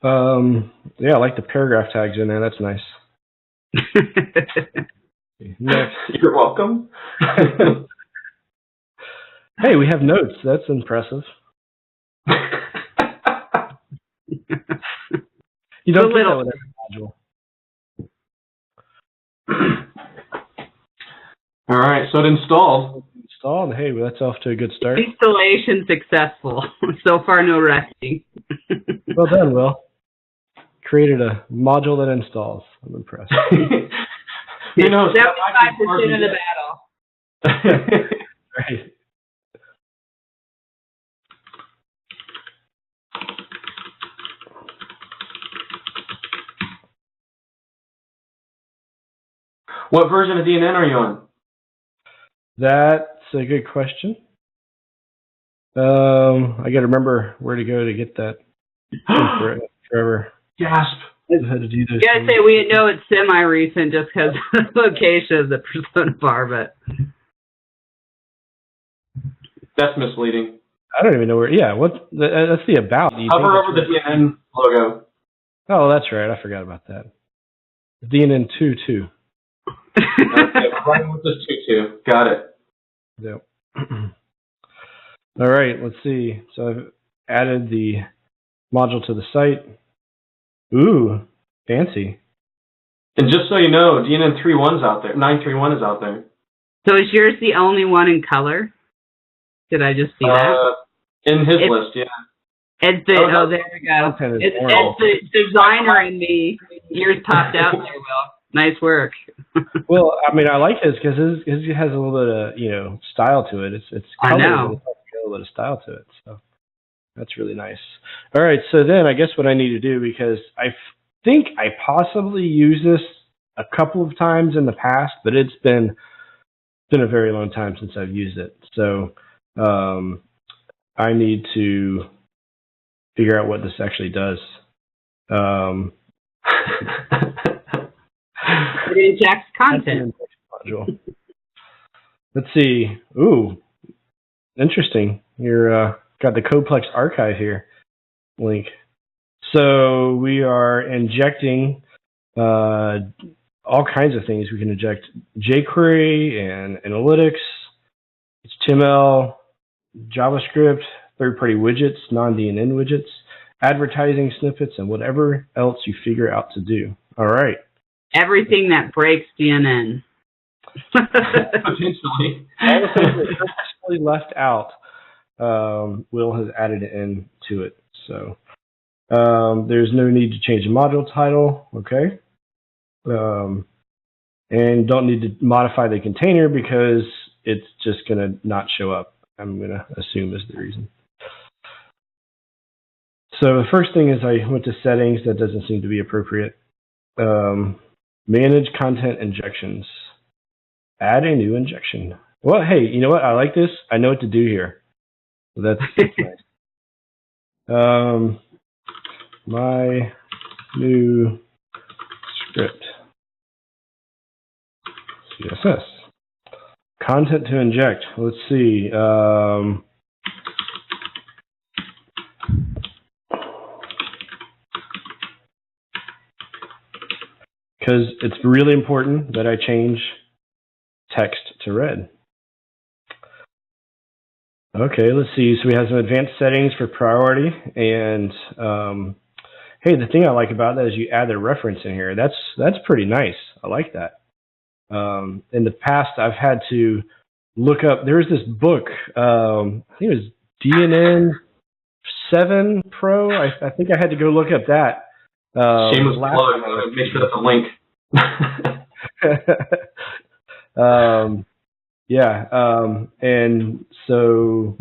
Speaker 3: I like the paragraph tags in there. That's nice. Next.
Speaker 1: You're welcome.
Speaker 3: Hey, we have notes. That's impressive. You don't get that with every module.
Speaker 1: All right, so it installed.
Speaker 3: Hey, well, that's off to a good start.
Speaker 2: Installation successful. So far, no resting.
Speaker 3: Well done, Will. Created a module that installs. I'm impressed.
Speaker 2: 75% of the battle.
Speaker 3: Right.
Speaker 1: What version of DNN are you on?
Speaker 3: That's a good question. I got to remember where to go to get that. Forever.
Speaker 1: Gasp.
Speaker 3: Had to do this.
Speaker 2: You gotta say we know it's semi-recent just because of the location of the persona bar, but
Speaker 1: that's misleading.
Speaker 3: I don't even know where. Yeah, that's the about.
Speaker 1: Hover over the DNN logo.
Speaker 3: Oh, that's right. I forgot about that. DNN 2.2.
Speaker 1: Okay, running with this 2.2. Got it.
Speaker 3: Yep. All right, let's see. So I've added the module to the site. Ooh, fancy.
Speaker 1: And just so you know, DNN 3.1's out there. 9.3.1 is out there.
Speaker 2: So is yours the only one in color? Did I just see that?
Speaker 1: In his list, yeah.
Speaker 2: It's there we go. It's the designer in me. Yours popped out there, Will. Nice work.
Speaker 3: Well, I mean, I like his because his has a little bit of style to it. It's color,
Speaker 2: I know.
Speaker 3: but it's got a little bit of style to it. So that's really nice. All right, so then I guess what I need to do, because I think I possibly used this a couple of times in the past, but it's been a very long time since I've used it. So I need to figure out what this actually does.
Speaker 2: It injects content.
Speaker 3: Module. Let's see. Ooh, interesting. You're got the Codeplex archive here link. So we are injecting all kinds of things. We can inject jQuery and analytics, HTML, JavaScript, third-party widgets, non-DNN widgets, advertising snippets, and whatever else you figure out to do. All right.
Speaker 2: Everything that breaks DNN.
Speaker 1: Potentially.
Speaker 3: All the things that are purposefully left out, Will has added into it. So there's no need to change the module title. Okay. And don't need to modify the container because it's just going to not show up. I'm going to assume is the reason. So the first thing is I went to settings. That doesn't seem to be appropriate. Manage content injections. Add a new injection. Well, hey, you know what? I like this. I know what to do here. So that's nice. My new script. CSS. Content to inject. Let's see. Because it's really important that I change text to red. Okay, let's see. So we have some advanced settings for priority. And hey, the thing I like about that is you add the reference in here. That's pretty nice. I like that. In the past, I've had to look up. There was this book. I think it was DNN 7 Pro. I think I had to go look up that.
Speaker 1: Shameless plug. Make sure that's a link.
Speaker 3: And so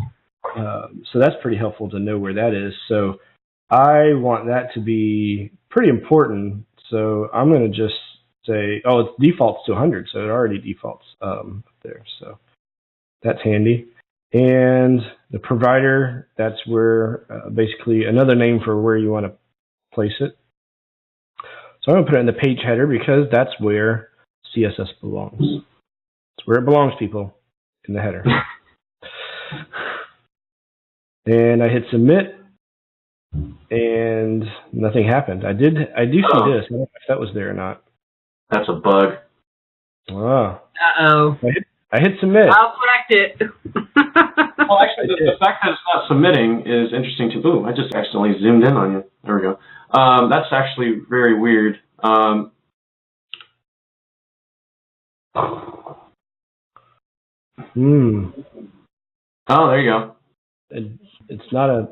Speaker 3: that's pretty helpful to know where that is. So I want that to be pretty important. So I'm going to just say, oh, it defaults to 100, so it already defaults there. So that's handy. And the provider, that's where basically another name for where you want to place it. So I'm going to put it in the page header because that's where CSS belongs. It's where it belongs, people, in the header. And I hit submit, and nothing happened. I do see this. I don't know if that was there or not.
Speaker 1: That's a bug.
Speaker 3: Oh.
Speaker 2: Uh-oh.
Speaker 3: I hit submit.
Speaker 2: I'll correct it.
Speaker 1: Well, actually, the fact that it's not submitting is interesting too. Ooh, I just accidentally zoomed in on you. There we go. That's actually very weird. Oh, there you go.
Speaker 3: It's not a...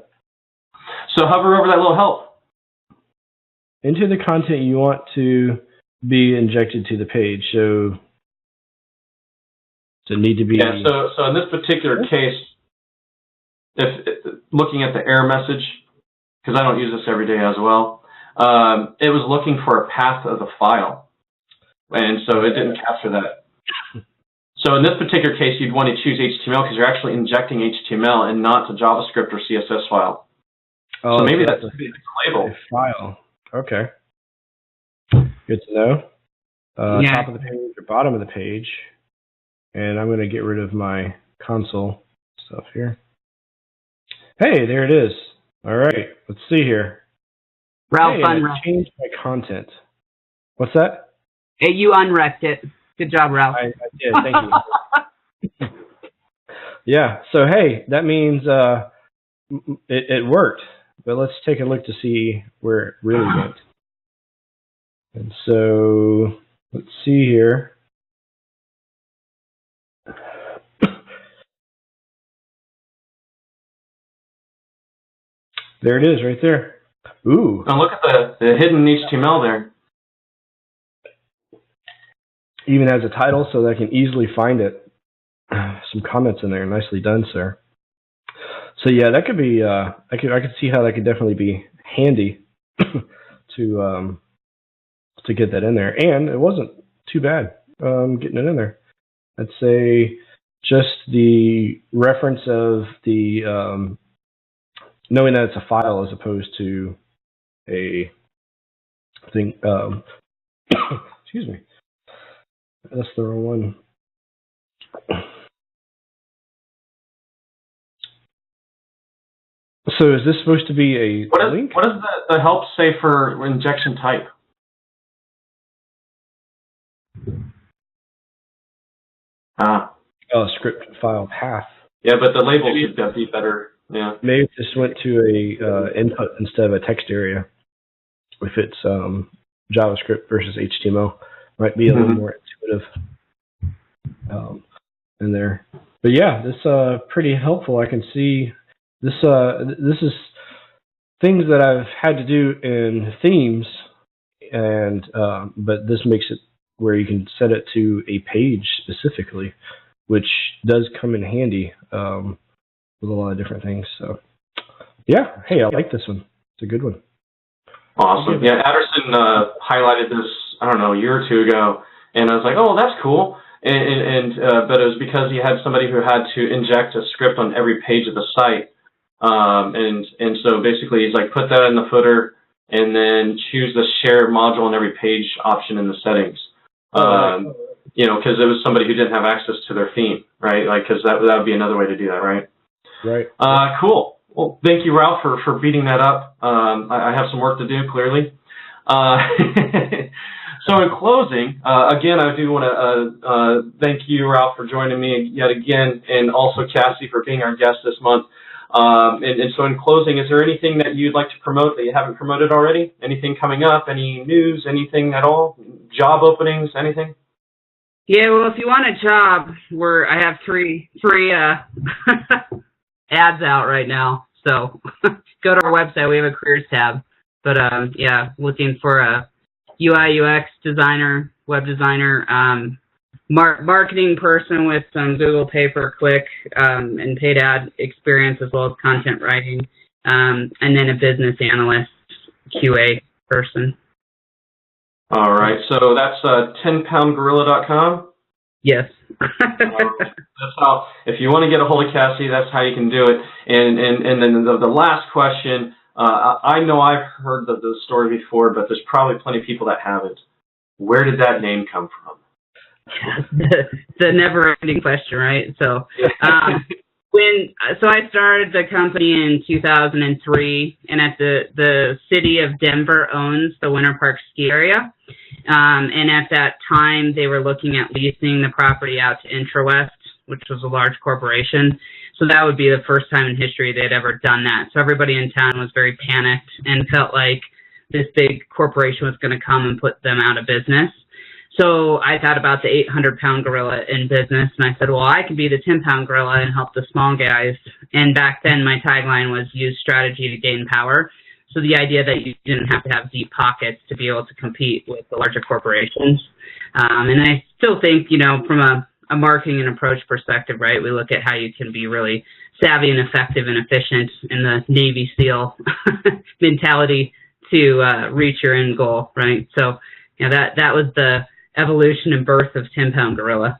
Speaker 1: So hover over that little help.
Speaker 3: Into the content you want to be injected to the page. So it need to be...
Speaker 1: Yeah, so in this particular case, if looking at the error message, because I don't use this every day as well, it was looking for a path of the file. And so it didn't capture that. So in this particular case, you'd want to choose HTML because you're actually injecting HTML and not the JavaScript or CSS file.
Speaker 3: Oh,
Speaker 1: so maybe that's a label.
Speaker 3: File. Okay. Good to know. Top of the page or bottom of the page. And I'm going to get rid of my console stuff here. Hey, there it is. All right. Let's see here.
Speaker 2: Ralph,
Speaker 3: I changed my content. What's that?
Speaker 2: Hey, you unwrecked it. Good job, Ralph.
Speaker 3: I did. Thank you. Yeah. So, hey, that means it worked. But let's take a look to see where it really went. And so, let's see here. There it is, right there. Ooh.
Speaker 1: Now look at the hidden HTML there.
Speaker 3: Even has a title so that I can easily find it. Some comments in there. Nicely done, sir. So yeah, that could be. I could see how that could definitely be handy to get that in there, and it wasn't too bad getting it in there. I'd say just the reference of the knowing that it's a file as opposed to a thing. Excuse me. That's the wrong one. So is this supposed to be a link?
Speaker 1: What does the help say for injection type?
Speaker 3: Oh, script file path.
Speaker 1: Yeah, but the label should be better. Yeah.
Speaker 3: Maybe it just went to a input instead of a text area. If it's JavaScript versus HTML, might be a little more intuitive in there. But yeah, this pretty helpful. I can see this. This is things that I've had to do in themes, and but this makes it where you can set it to a page specifically, which does come in handy with a lot of different things. So yeah, hey, I like this one. It's a good one.
Speaker 1: Awesome. Yeah, Aderson highlighted this, I don't know, a year or two ago, and I was like, oh, that's cool. But it was because he had somebody who had to inject a script on every page of the site. And so basically he's like, put that in the footer and then choose the share module on every page option in the settings. You know, because it was somebody who didn't have access to their theme, right? Like, because that would be another way to do that, right?
Speaker 3: Right.
Speaker 1: Cool. Well, thank you, Ralph, for beating that up. I have some work to do, clearly. So in closing, again, I do want to thank you, Ralph, for joining me yet again, and also Cassie for being our guest this month. And so in closing, is there anything that you'd like to promote that you haven't promoted already? Anything coming up? Any news? Anything at all? Job openings? Anything?
Speaker 2: Yeah, well, if you want a job, I have three ads out right now. So go to our website. We have a careers tab. But yeah, looking for a UI UX designer, web designer, marketing person with some Google pay-per-click and paid ad experience, as well as content writing, and then a business analyst, QA person.
Speaker 1: All right, so that's 10poundgorilla.com.
Speaker 2: Yes.
Speaker 1: That's how, if you want to get a hold of Cassidi, that's how you can do it. And then the last question, I know I've heard the story before, but there's probably plenty of people that haven't. Where did that name come from?
Speaker 2: The never-ending question, right? So, so I started the company in 2003, and at the city of Denver owns the Winter Park ski area. And at that time, they were looking at leasing the property out to IntraWest, which was a large corporation. So that would be the first time in history they'd ever done that. So everybody in town was very panicked and felt like this big corporation was going to come and put them out of business. So I thought about the 800-pound gorilla in business, and I said, well, I can be the 10-pound gorilla and help the small guys. And back then, my tagline was use strategy to gain power. So the idea that you didn't have to have deep pockets to be able to compete with the larger corporations. And I still think, from a marketing and approach perspective, right, we look at how you can be really savvy and effective and efficient in the Navy SEAL mentality to reach your end goal, right? So, that was the evolution and birth of 10-pound gorilla.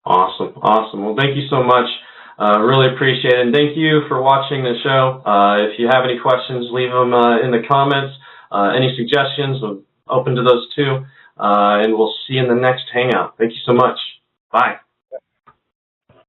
Speaker 1: Awesome. Well, thank you so much. Really appreciate it. And thank you for watching the show. If you have any questions, leave them in the comments. Any suggestions, I'm open to those too. And we'll see you in the next Hangout. Thank you so much. Bye.